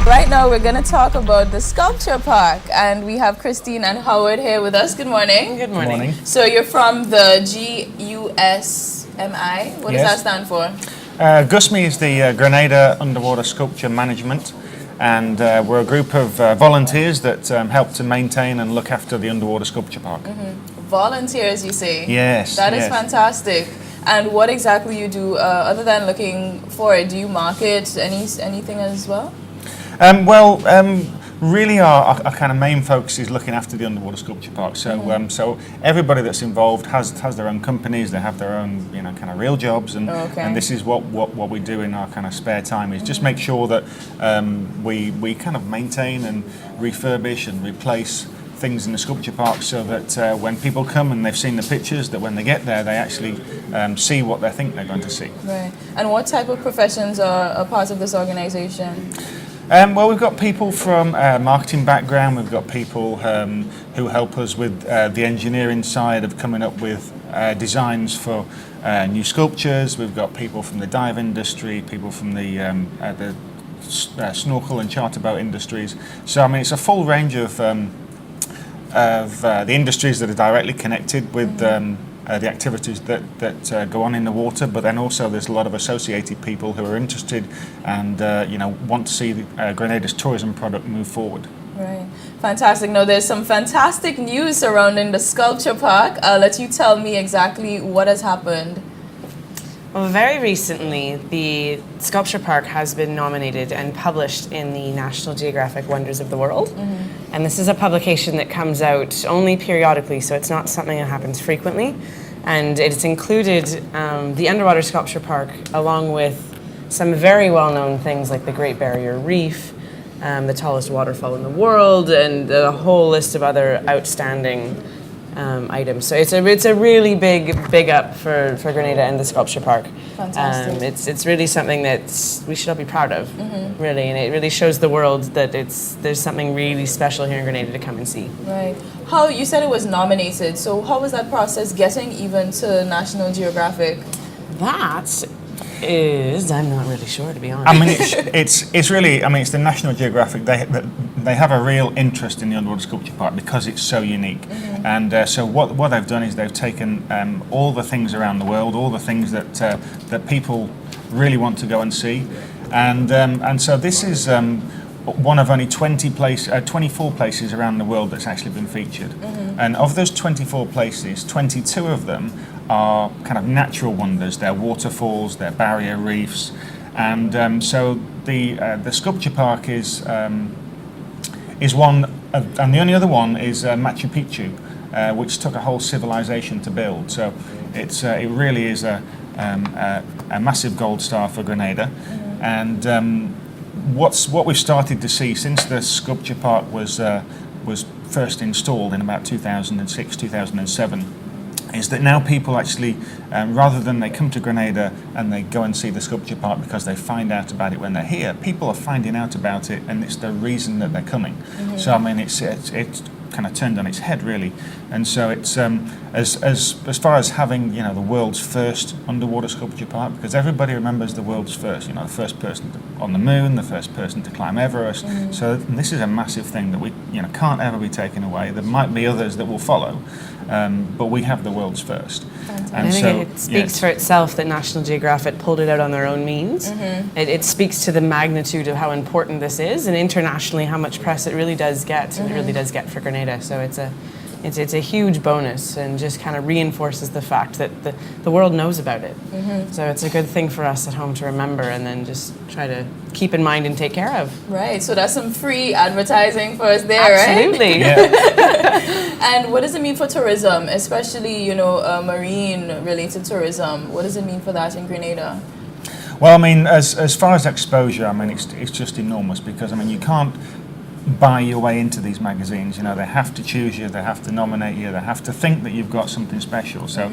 Right now, we're going to talk about the sculpture park, and we have Christine and Howard here with us. Good morning. Good morning. So you're from the GUSMI. What does that stand for? GUSMI is the Grenada Underwater Sculpture Management, and we're a group of volunteers that help to maintain and look after the underwater sculpture park. Volunteers, you say? Yes. That is fantastic. And what exactly you do other than looking for it? Do you market anything as well? Really our kind of main focus is looking after the underwater sculpture park. So so everybody that's involved has their own companies, they have their own kind of real jobs, and this is what we do in our kind of spare time is just make sure that we kind of maintain and refurbish and replace things in the sculpture park, so that when people come and they've seen the pictures, that when they get there they actually see what they think they're going to see. Right. And what type of professions are a part of this organization? Well, we've got people from marketing background, we've got people who help us with the engineering side of coming up with designs for new sculptures. We've got people from the dive industry, people from the snorkel and charter boat industries. So I mean, it's a full range of the industries that are directly connected with the activities that go on in the water, but then also there's a lot of associated people who are interested and want to see Grenada's tourism product move forward. Right, fantastic. Now there's some fantastic news surrounding the sculpture park. I'll let you tell me exactly what has happened. Well, very recently, the Sculpture Park has been nominated and published in the National Geographic Wonders of the World. And this is a publication that comes out only periodically, so it's not something that happens frequently. And it's included the Underwater Sculpture Park, along with some very well-known things like the Great Barrier Reef, the tallest waterfall in the world, and a whole list of other outstanding items. So it's a really big up for Grenada and the sculpture park. Fantastic. It's really something that we should all be proud of, really, and it really shows the world that there's something really special here in Grenada to come and see. Right. How you said it was nominated? So how was that process getting even to National Geographic? That is, I'm not really sure, to be honest. I mean, it's really, I mean, it's the National Geographic. They have a real interest in the underwater sculpture park because it's so unique. And so what they've done is they've taken all the things around the world, all the things that people really want to go and see, and so this is one of only 24 places around the world that's actually been featured. And of those 24 places, 22 of them are kind of natural wonders. They're waterfalls, they're barrier reefs, and so the sculpture park is one, and the only other one is Machu Picchu, which took a whole civilization to build. So it really is a massive gold star for Grenada, and what we've started to see since the sculpture park was first installed in about 2006, 2007. Is that now people actually, rather than they come to Grenada and they go and see the sculpture park because they find out about it when they're here, people are finding out about it and it's the reason that they're coming. So I mean, it's kind of turned on its head really, and so it's as far as having the world's first underwater sculpture park, because everybody remembers the world's first, the first person on the moon, the first person to climb Everest. So this is a massive thing that we can't ever be taken away. There might be others that will follow. But we have the world's first. And I think it speaks for itself that National Geographic pulled it out on their own means. It speaks to the magnitude of how important this is, and internationally how much press it really does get, and it really does get for Grenada. So it's a huge bonus, and just kind of reinforces the fact that the world knows about it. So it's a good thing for us at home to remember, and then just try to keep in mind and take care of. Right, so that's some free advertising for us there, Absolutely. right? And what does it mean for tourism, especially, marine-related tourism? What does it mean for that in Grenada? Well, I mean, as far as exposure, I mean, it's just enormous, because I mean, you can't buy your way into these magazines. They have to choose you, they have to nominate you, they have to think that you've got something special. So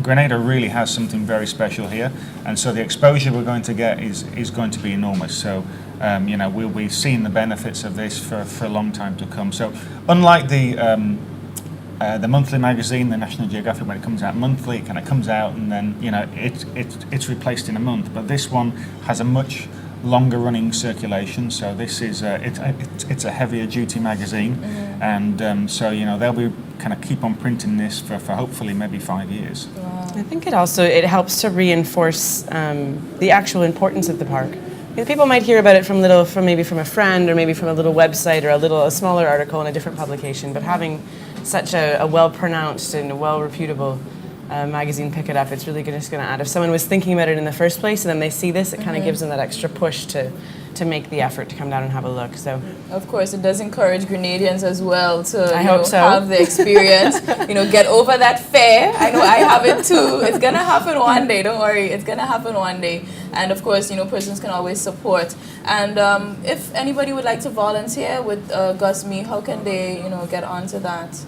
Grenada really has something very special here, and so the exposure we're going to get is going to be enormous. So we'll be seeing the benefits of this for a long time to come. So unlike the monthly magazine, the National Geographic, when it comes out monthly, it kind of comes out and then it's replaced in a month. But this one has a much longer running circulation. So this is it's a heavier duty magazine, and so they'll be kind of keep on printing this for hopefully maybe 5 years. Wow. I think it helps to reinforce the actual importance of the park. People might hear about it from maybe from a friend, or maybe from a little website, or a smaller article in a different publication. But having such a well-pronounced and well-reputable magazine pick it up, it's really just going to add. If someone was thinking about it in the first place and then they see this, it kind of gives them that extra push to make the effort to come down and have a look. So, of course, it does encourage Grenadians as well to have the experience. Get over that fear. I know I have it too. It's gonna happen one day. Don't worry, it's gonna happen one day. And of course, persons can always support. And if anybody would like to volunteer with GUSME, how can they get onto that?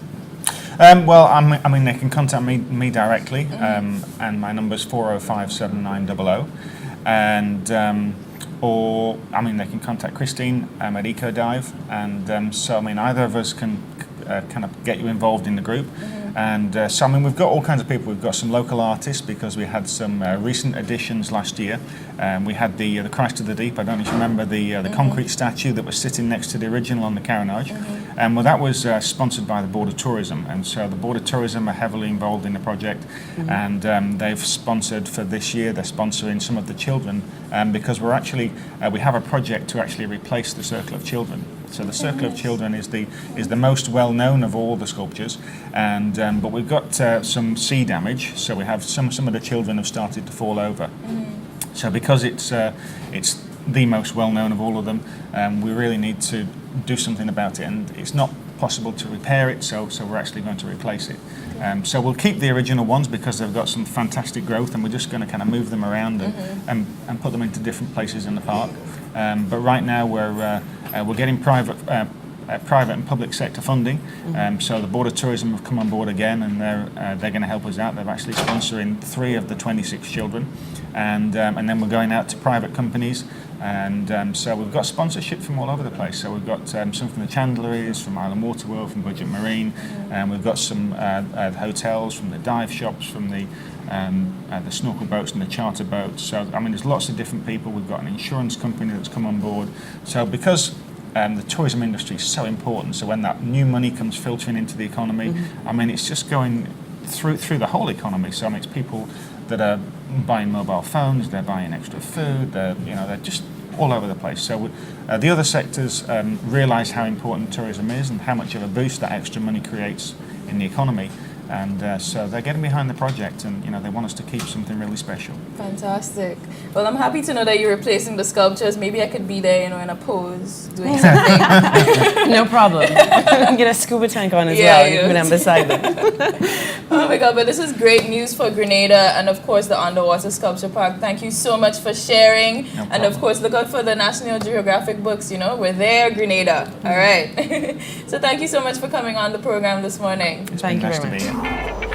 Well, I mean, they can contact me directly, and my number's 405-7900, and or I mean, they can contact Christine at EcoDive, and so I mean, either of us can kind of get you involved in the group. And so I mean, we've got all kinds of people. We've got some local artists, because we had some recent additions last year. We had the Christ of the Deep. I don't know if you remember the concrete statue that was sitting next to the original on the carronage. Well, that was sponsored by the Board of Tourism, and so the Board of Tourism are heavily involved in the project, and they've sponsored for this year. They're sponsoring some of the children, because we're actually we have a project to actually replace the Circle of Children. So the Circle of Children is the most well known of all the sculptures, and but we've got some sea damage. So we have some of the children have started to fall over. So because it's the most well known of all of them, we really need to do something about it, and it's not possible to repair it. So we're actually going to replace it. So we'll keep the original ones because they've got some fantastic growth, and we're just going to kind of move them around and put them into different places in the park. But right now we're getting private and public sector funding. So the Board of Tourism have come on board again, and they're going to help us out. They're actually sponsoring 3 of the 26 children, and then we're going out to private companies. And so we've got sponsorship from all over the place. So we've got some from the Chandleries, from Island Waterworld, from Budget Marine, and we've got some hotels, from the dive shops, from the snorkel boats and the charter boats. So I mean, there's lots of different people. We've got an insurance company that's come on board. So because the tourism industry is so important, so when that new money comes filtering into the economy, I mean, it's just going through the whole economy. So I mean, it's people that are buying mobile phones, they're buying extra food, they're just all over the place. So the other sectors realise how important tourism is and how much of a boost that extra money creates in the economy. And so they're getting behind the project, and they want us to keep something really special. Fantastic. Well, I'm happy to know that you're replacing the sculptures. Maybe I could be there, in a pose, doing something. No problem. Get a scuba tank on as well. You can go down beside them. Oh my God, but this is great news for Grenada and of course the Underwater Sculpture Park. Thank you so much for sharing. No problem. And of course look out for the National Geographic books, we're there, Grenada. All right. So thank you so much for coming on the program this morning. It's Thank been you nice very to much. be here.